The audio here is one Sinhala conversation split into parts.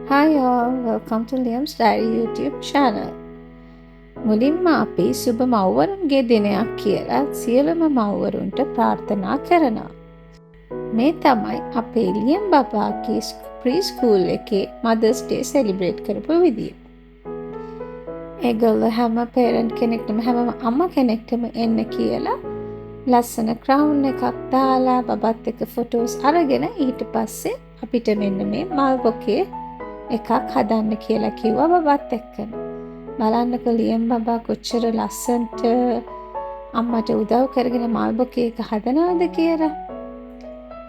Hi all, welcome to Liam's Diary YouTube channel. මුලින්ම අපි සුබ මව්වරුන්ගේ දිනයක් කියලා සියලුම මව්වරුන්ට ප්‍රාර්ථනා කරනවා. මේ තමයි අපේ ලියම් බබාගේ ප්‍රී ස්කූල් එකේ මදර්ස් ඩේ සෙලිබ්‍රේට් කරපු විදිය. ඒගොල්ලෝ හැම පේරන්ට් කෙනෙක්ටම හැම අම්මා කෙනෙක්ටම එන්න කියලා ලස්සන ක්‍රවුන් එකක් දාලා බබත් එක්ක ෆොටෝස් අරගෙන ඊට පස්සේ අපිට මෙන්න මේ මල් බොකේ එකක් හදන්න කියලා කිව්වා බබත් එක්කම. බලන්නකො ලියම් බබා කොච්චර ලස්සනට අම්මට උදව් කරගෙන මල් බොකේ එක හදනවද කියලා.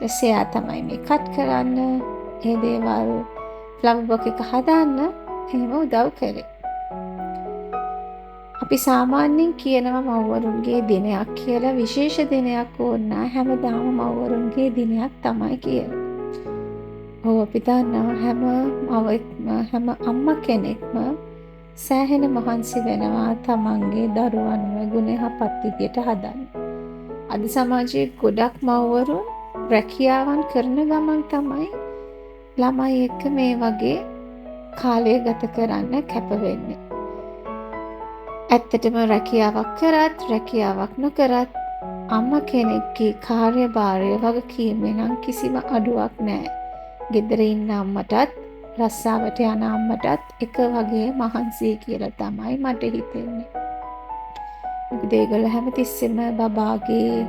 එයා තමයි මේ කට් කරන්න, ඒ දේවල් ෆ්ලවර් බොකේ එක හදන්න එහෙම උදව් කරේ. අපි සාමාන්‍යයෙන් කියනවා මව්වරුන්ගේ දිනයක් කියලා, විශේෂ දිනයක් ඕන හැමදාම මව්වරුන්ගේ දිනයක් තමයි කියලා. අපි දන්නවා හැම අම්මා කෙනෙක්ම සෑහෙන මහන්සි වෙනවා තමන්ගේ දරුවන්ව ගුණ යහපත් විදියට හදන්න. අද සමාජයේ ගොඩක් මව්වරුන් රැකියාවන් කරන ගමන් තමයි ළමයි එක්ක මේ වගේ කාලය ගත කරන්න කැප වෙන්නේ. ඇත්තටම රැකියාවක් කරත් රැකියාවක් නොකරත් අම්මා කෙනෙක්ගේ කාර්යභාරය වගකීමේ නම් කිසිම අඩුවක් නැහැ. ගෙදර ඉන්න අම්මටත් රස්සාවට යන අම්මටත් එක වගේ මහන්සි කියලා තමයි මට හිතෙන්නේ. මොකද ඒගොල්ලෝ හැමතිස්සෙම බබාගේ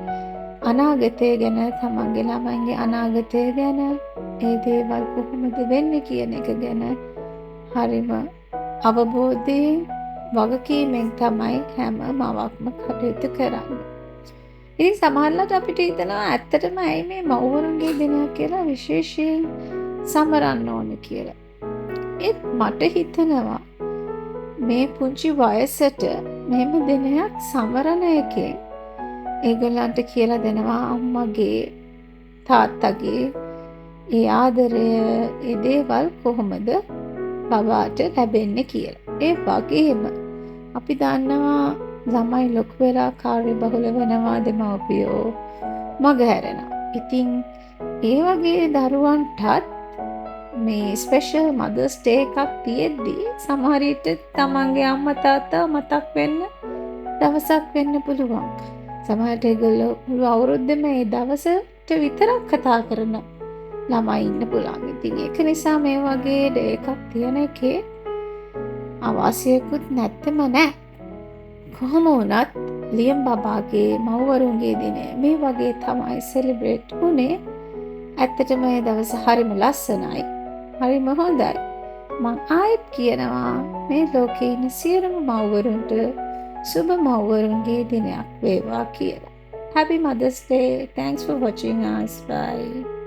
අනාගතය ගැන, තමන්ගේ ළමයින්ගේ අනාගතය ගැන, ඒ දේවල් කොහොමද වෙන්නේ කියන එක ගැන හරිම අවබෝධයෙන් වගකීමෙන් තමයි හැම මවක්ම කටයුතු කරන්නේ. ඉතින් සමහරවිට අපිට හිතනවා ඇත්තටම ඇයි මේ මව්වරුන්ගේ දිනයක් කියලා විශේෂයෙන් සමරන්න ඕන කියලා. ඒත් මට හිතෙනවා මේ පුංචි වයසට මෙහෙම දිනයක් සමරන එකෙන් ඒගොල්ලන්ට කියලා දෙනවා අම්මගේ තාත්තගේ ඒ ආදරය, ඒ දේවල් කොහොමද බබාට ලැබෙන්නේ කියලා. ඒ වගේම අපි දන්නවා ළමයි ලොකු වෙලා කාර්යබහුල වෙනවා, දෙමව්පියෝ මගහැරෙනවා. ඉතින් ඒ වගේ දරුවන්ටත් මේ ස්පෙෂල් මදර්ස් ඩේ එකක් තියෙද්දී සමහර විට තමන්ගේ අම්මා තාත්තා මතක් වෙන්න දවසක් වෙන්න පුළුවන්. සමහරට ඒගොල්ලෝ මුළු අවුරුද්දෙම ඒ දවසට විතරක් කතා කරන ළමයි ඉන්න පුළුවන්. ඉතින් ඒක නිසා මේ වගේ ඩේ එකක් තියෙන එකේ අවශ්‍යකුත් නැත්තම නෑ. කොහොම වුණත් ලියම් බබාගේ මව්වරුන්ගේ දිනය මේ වගේ තමයි සෙලිබ්‍රේට් වුණේ. ඇත්තටම මේ දවස හරිම ලස්සනයි, හරිම හොඳයි. මං ආයෙත් කියනවා මේ ලෝකේ ඉන්න සියලුම මව්වරුන්ට සුබ මව්වරුන්ගේ දිනයක් වේවා කියලා. Happy Mother's Day. Thanks for watching us. Bye.